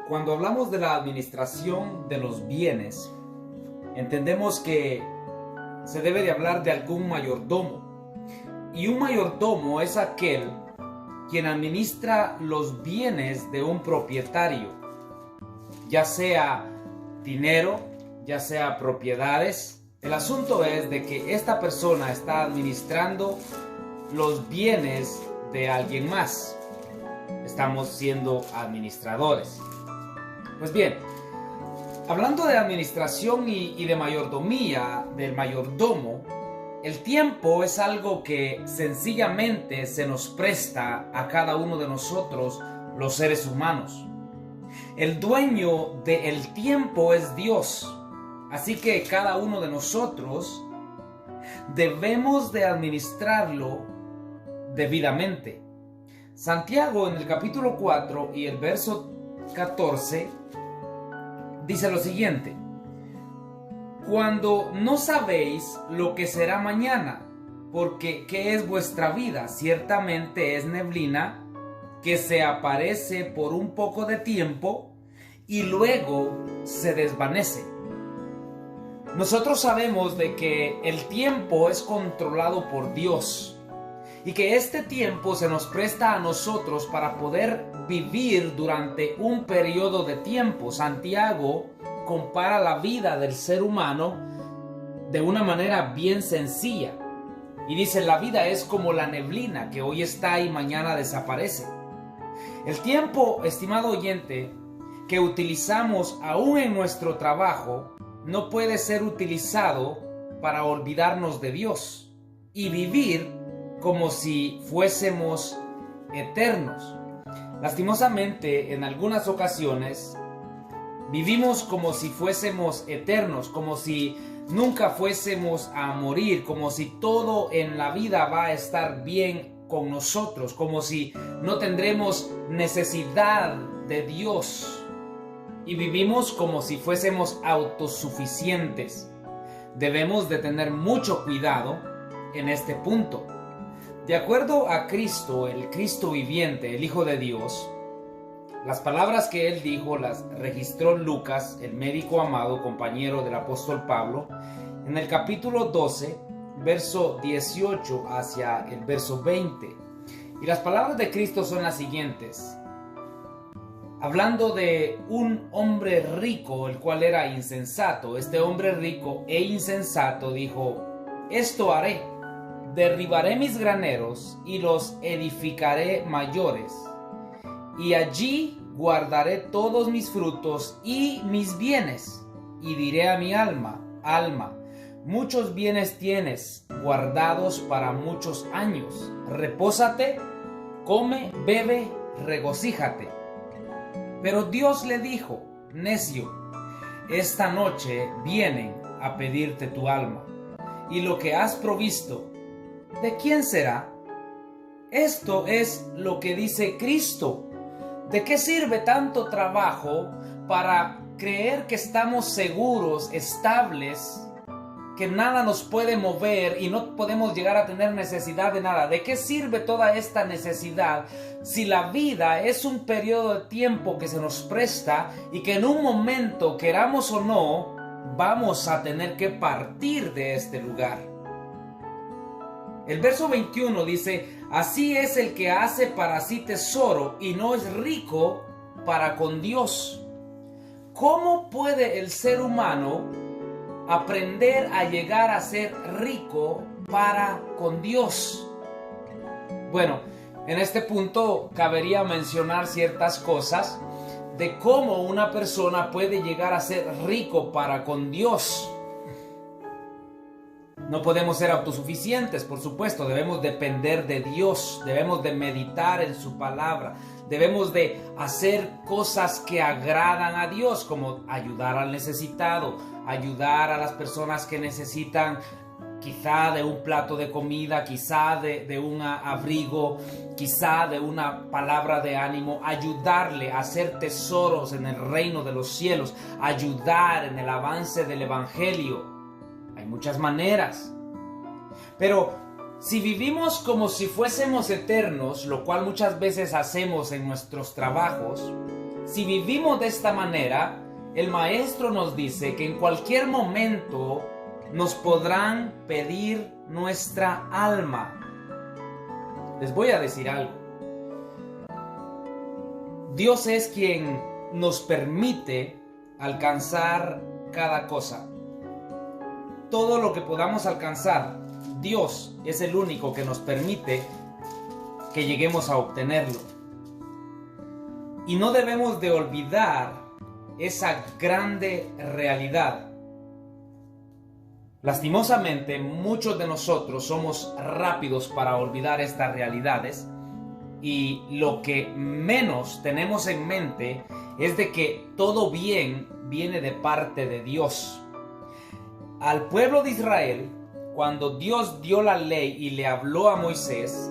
Cuando hablamos de la administración de los bienes, entendemos que se debe de hablar de algún mayordomo. Y un mayordomo es aquel quien administra los bienes de un propietario, ya sea dinero, ya sea propiedades. El asunto es de que esta persona está administrando los bienes de alguien más. Estamos siendo administradores. Pues bien, hablando de administración y de mayordomía, del mayordomo, el tiempo es algo que sencillamente se nos presta a cada uno de nosotros, los seres humanos. El dueño del tiempo es Dios, así que cada uno de nosotros debemos de administrarlo debidamente. Santiago en el capítulo 4 y el verso 14 dice lo siguiente: cuando no sabéis lo que será mañana, porque ¿qué es vuestra vida? Ciertamente es neblina que se aparece por un poco de tiempo y luego se desvanece. Nosotros sabemos de que el tiempo es controlado por Dios y que este tiempo se nos presta a nosotros para poder vivir durante un periodo de tiempo. Santiago compara la vida del ser humano de una manera bien sencilla y dice: la vida es como la neblina que hoy está y mañana desaparece. El tiempo, estimado oyente, que utilizamos aún en nuestro trabajo no puede ser utilizado para olvidarnos de Dios y vivir como si fuésemos eternos. Lastimosamente, en algunas ocasiones vivimos como si fuésemos eternos, como si nunca fuésemos a morir, como si todo en la vida va a estar bien con nosotros, como si no tendremos necesidad de Dios, y vivimos como si fuésemos autosuficientes. Debemos de tener mucho cuidado en este punto. De acuerdo a Cristo, el Cristo viviente, el Hijo de Dios, las palabras que él dijo las registró Lucas, el médico amado, compañero del apóstol Pablo, en el capítulo 12, verso 18 hacia el verso 20. Y las palabras de Cristo son las siguientes. Hablando de un hombre rico, el cual era insensato, este hombre rico e insensato dijo: esto haré, derribaré mis graneros y los edificaré mayores, y allí guardaré todos mis frutos y mis bienes, y diré a mi alma: alma, muchos bienes tienes guardados para muchos años, repósate, come, bebe, regocíjate. Pero Dios le dijo: necio, esta noche vienen a pedirte tu alma, y lo que has provisto, ¿de quién será? Esto es lo que dice Cristo. ¿De qué sirve tanto trabajo para creer que estamos seguros, estables, que nada nos puede mover y no podemos llegar a tener necesidad de nada? ¿De qué sirve toda esta necesidad si la vida es un periodo de tiempo que se nos presta y que en un momento, queramos o no, vamos a tener que partir de este lugar? El verso 21 dice: así es el que hace para sí tesoro y no es rico para con Dios. ¿Cómo puede el ser humano aprender a llegar a ser rico para con Dios? Bueno, en este punto cabería mencionar ciertas cosas de cómo una persona puede llegar a ser rico para con Dios. No podemos ser autosuficientes, por supuesto, debemos depender de Dios, debemos de meditar en su palabra, debemos de hacer cosas que agradan a Dios, como ayudar al necesitado, ayudar a las personas que necesitan quizá de un plato de comida, quizá de un abrigo, quizá de una palabra de ánimo, ayudarle a hacer tesoros en el reino de los cielos, ayudar en el avance del evangelio. Hay muchas maneras, pero si vivimos como si fuésemos eternos, lo cual muchas veces hacemos en nuestros trabajos, si vivimos de esta manera, el maestro nos dice que en cualquier momento nos podrán pedir nuestra alma. Les voy a decir algo. Dios es quien nos permite alcanzar cada cosa. Todo lo que podamos alcanzar, Dios es el único que nos permite que lleguemos a obtenerlo. Y no debemos de olvidar esa grande realidad. Lastimosamente, muchos de nosotros somos rápidos para olvidar estas realidades y lo que menos tenemos en mente es de que todo bien viene de parte de Dios. Al pueblo de Israel, cuando Dios dio la ley y le habló a Moisés,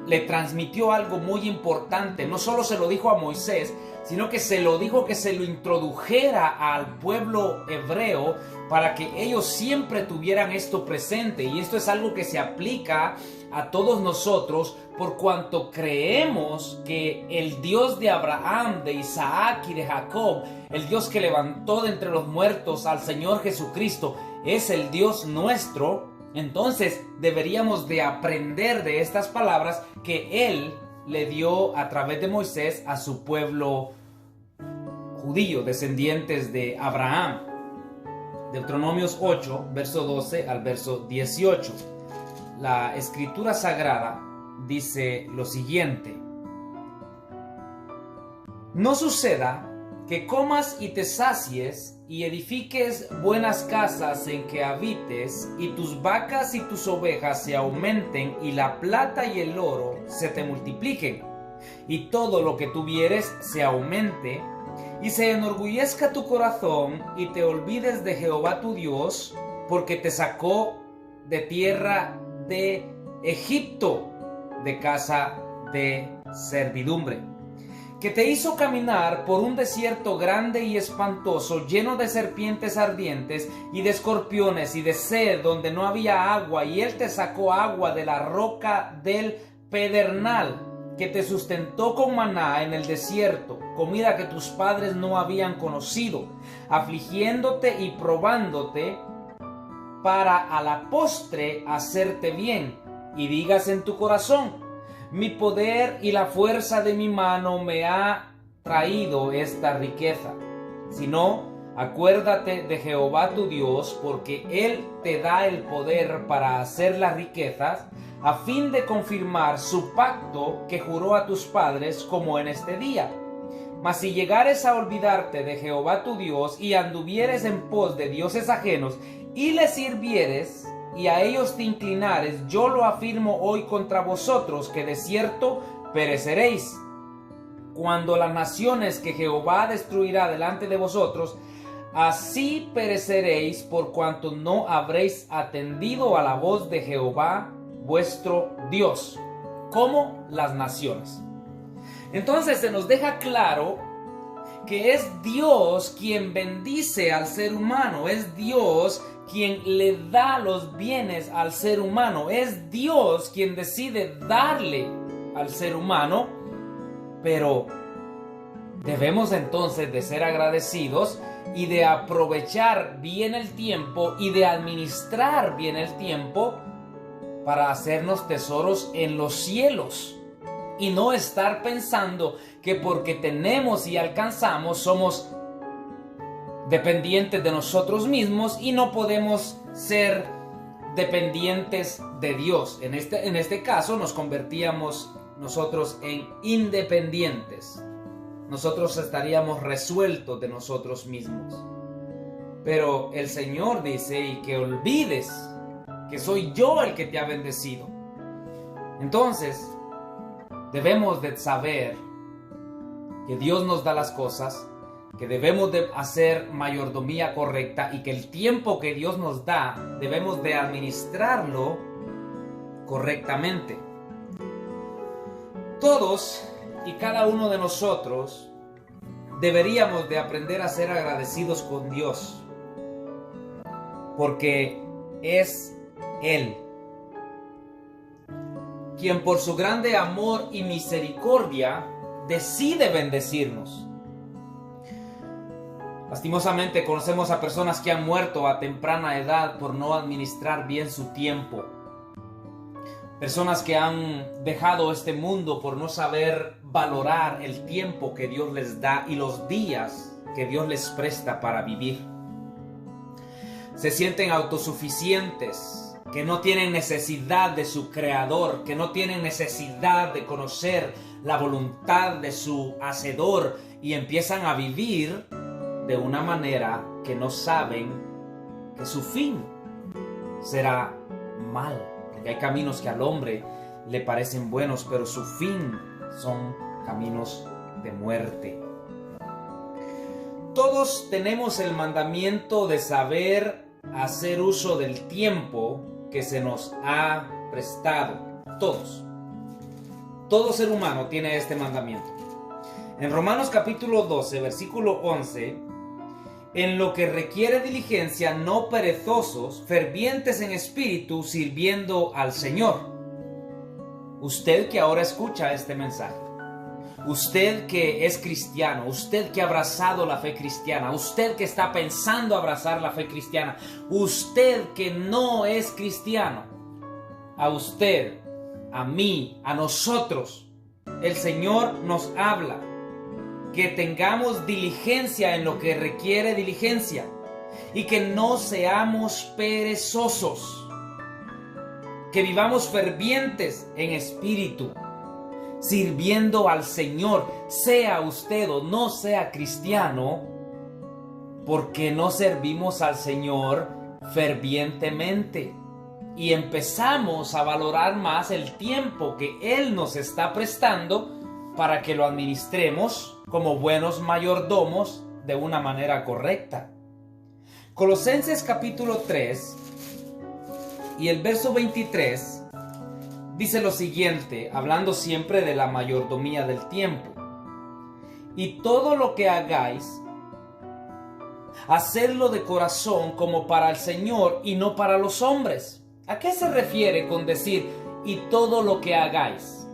le transmitió algo muy importante. No solo se lo dijo a Moisés, sino que se lo dijo, que se lo introdujera al pueblo hebreo para que ellos siempre tuvieran esto presente. Y esto es algo que se aplica a todos nosotros por cuanto creemos que el Dios de Abraham, de Isaac y de Jacob, el Dios que levantó de entre los muertos al Señor Jesucristo, es el Dios nuestro. Entonces deberíamos de aprender de estas palabras que Él le dio a través de Moisés a su pueblo judío, descendientes de Abraham. Deuteronomios 8, verso 12 al verso 18. La Escritura Sagrada dice lo siguiente: no suceda que comas y te sacies y edifiques buenas casas en que habites, y tus vacas y tus ovejas se aumenten, y la plata y el oro se te multipliquen, y todo lo que tuvieres se aumente, y se enorgullezca tu corazón, y te olvides de Jehová tu Dios, porque te sacó de tierra de Egipto, de casa de servidumbre, que te hizo caminar por un desierto grande y espantoso, lleno de serpientes ardientes y de escorpiones y de sed, donde no había agua, y Él te sacó agua de la roca del pedernal, que te sustentó con maná en el desierto, comida que tus padres no habían conocido, afligiéndote y probándote, para a la postre hacerte bien, y digas en tu corazón: mi poder y la fuerza de mi mano me ha traído esta riqueza. Si no, acuérdate de Jehová tu Dios, porque Él te da el poder para hacer las riquezas, a fin de confirmar su pacto que juró a tus padres, como en este día. Mas si llegares a olvidarte de Jehová tu Dios, y anduvieres en pos de dioses ajenos, y les sirvieres, y a ellos te inclinares, yo lo afirmo hoy contra vosotros, que de cierto pereceréis. Cuando las naciones que Jehová destruirá delante de vosotros, así pereceréis, por cuanto no habréis atendido a la voz de Jehová vuestro Dios, como las naciones. Entonces se nos deja claro que es Dios quien bendice al ser humano, es Dios quien le da los bienes al ser humano, es Dios quien decide darle al ser humano, pero debemos entonces de ser agradecidos y de aprovechar bien el tiempo y de administrar bien el tiempo para hacernos tesoros en los cielos. Y no estar pensando que porque tenemos y alcanzamos somos dependientes de nosotros mismos y no podemos ser dependientes de Dios. En este caso nos convertíamos nosotros en independientes. Nosotros estaríamos resueltos de nosotros mismos. Pero el Señor dice: y que olvides que soy yo el que te ha bendecido. Entonces debemos de saber que Dios nos da las cosas, que debemos de hacer mayordomía correcta y que el tiempo que Dios nos da debemos de administrarlo correctamente. Todos y cada uno de nosotros deberíamos de aprender a ser agradecidos con Dios, porque es Él quien por su grande amor y misericordia decide bendecirnos. Lastimosamente conocemos a personas que han muerto a temprana edad por no administrar bien su tiempo. Personas que han dejado este mundo por no saber valorar el tiempo que Dios les da y los días que Dios les presta para vivir. Se sienten autosuficientes, que no tienen necesidad de su Creador, que no tienen necesidad de conocer la voluntad de su Hacedor y empiezan a vivir de una manera que no saben que su fin será mal. Porque hay caminos que al hombre le parecen buenos, pero su fin son caminos de muerte. Todos tenemos el mandamiento de saber hacer uso del tiempo que se nos ha prestado. Todos. Todo ser humano tiene este mandamiento. En Romanos capítulo 12, versículo 11, en lo que requiere diligencia, no perezosos, fervientes en espíritu, sirviendo al Señor. Usted que ahora escucha este mensaje, usted que es cristiano, usted que ha abrazado la fe cristiana, usted que está pensando abrazar la fe cristiana, usted que no es cristiano, a usted, a mí, a nosotros, el Señor nos habla que tengamos diligencia en lo que requiere diligencia y que no seamos perezosos, que vivamos fervientes en espíritu, sirviendo al Señor, sea usted o no sea cristiano, porque no servimos al Señor fervientemente y empezamos a valorar más el tiempo que Él nos está prestando para que lo administremos como buenos mayordomos de una manera correcta. Colosenses capítulo 3 y el verso 23 dice lo siguiente, hablando siempre de la mayordomía del tiempo. Y todo lo que hagáis, hacedlo de corazón como para el Señor y no para los hombres. ¿A qué se refiere con decir y todo lo que hagáis?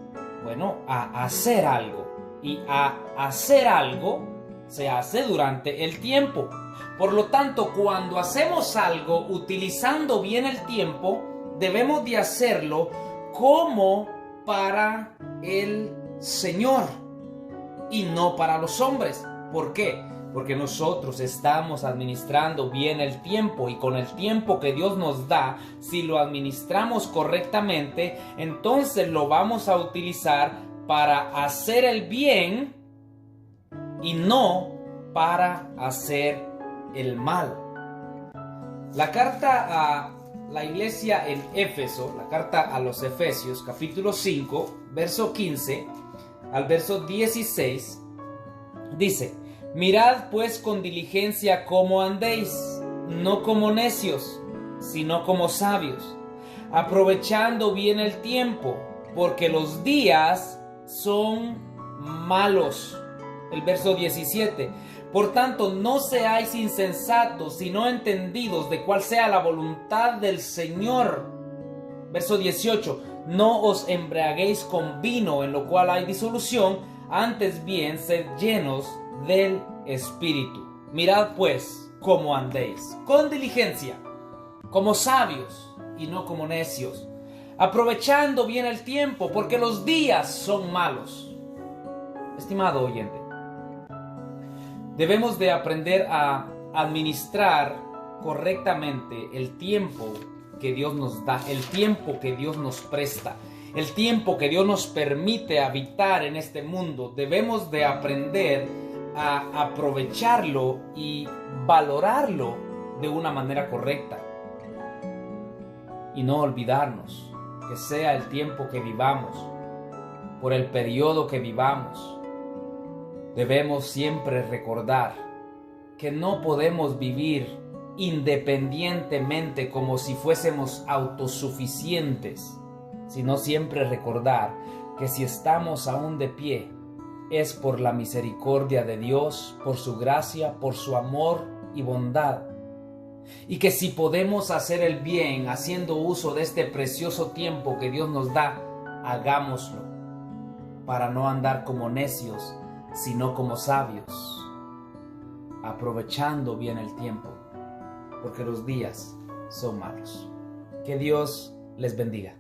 Bueno, a hacer algo. Y a hacer algo se hace durante el tiempo. Por lo tanto, cuando hacemos algo utilizando bien el tiempo, debemos de hacerlo como para el Señor y no para los hombres. ¿Por qué? Porque nosotros estamos administrando bien el tiempo y con el tiempo que Dios nos da, si lo administramos correctamente, entonces lo vamos a utilizar para hacer el bien y no para hacer el mal. La carta a la iglesia en Éfeso, la carta a los Efesios, capítulo 5, verso 15 al verso 16, dice: mirad pues con diligencia cómo andéis, no como necios, sino como sabios, aprovechando bien el tiempo, porque los días son malos. El verso 17: por tanto, no seáis insensatos, sino entendidos de cuál sea la voluntad del Señor. Verso 18: no os embriaguéis con vino, en lo cual hay disolución, antes bien sed llenos del Espíritu. Mirad pues cómo andéis, con diligencia, como sabios y no como necios, aprovechando bien el tiempo, porque los días son malos. Estimado oyente, debemos de aprender a administrar correctamente el tiempo que Dios nos da, el tiempo que Dios nos presta, el tiempo que Dios nos permite habitar en este mundo. Debemos de aprender a aprovecharlo y valorarlo de una manera correcta. Y no olvidarnos que sea el tiempo que vivamos, por el periodo que vivamos, debemos siempre recordar que no podemos vivir independientemente como si fuésemos autosuficientes, sino siempre recordar que si estamos aún de pie es por la misericordia de Dios, por su gracia, por su amor y bondad. Y que si podemos hacer el bien haciendo uso de este precioso tiempo que Dios nos da, hagámoslo para no andar como necios, sino como sabios, aprovechando bien el tiempo, porque los días son malos. Que Dios les bendiga.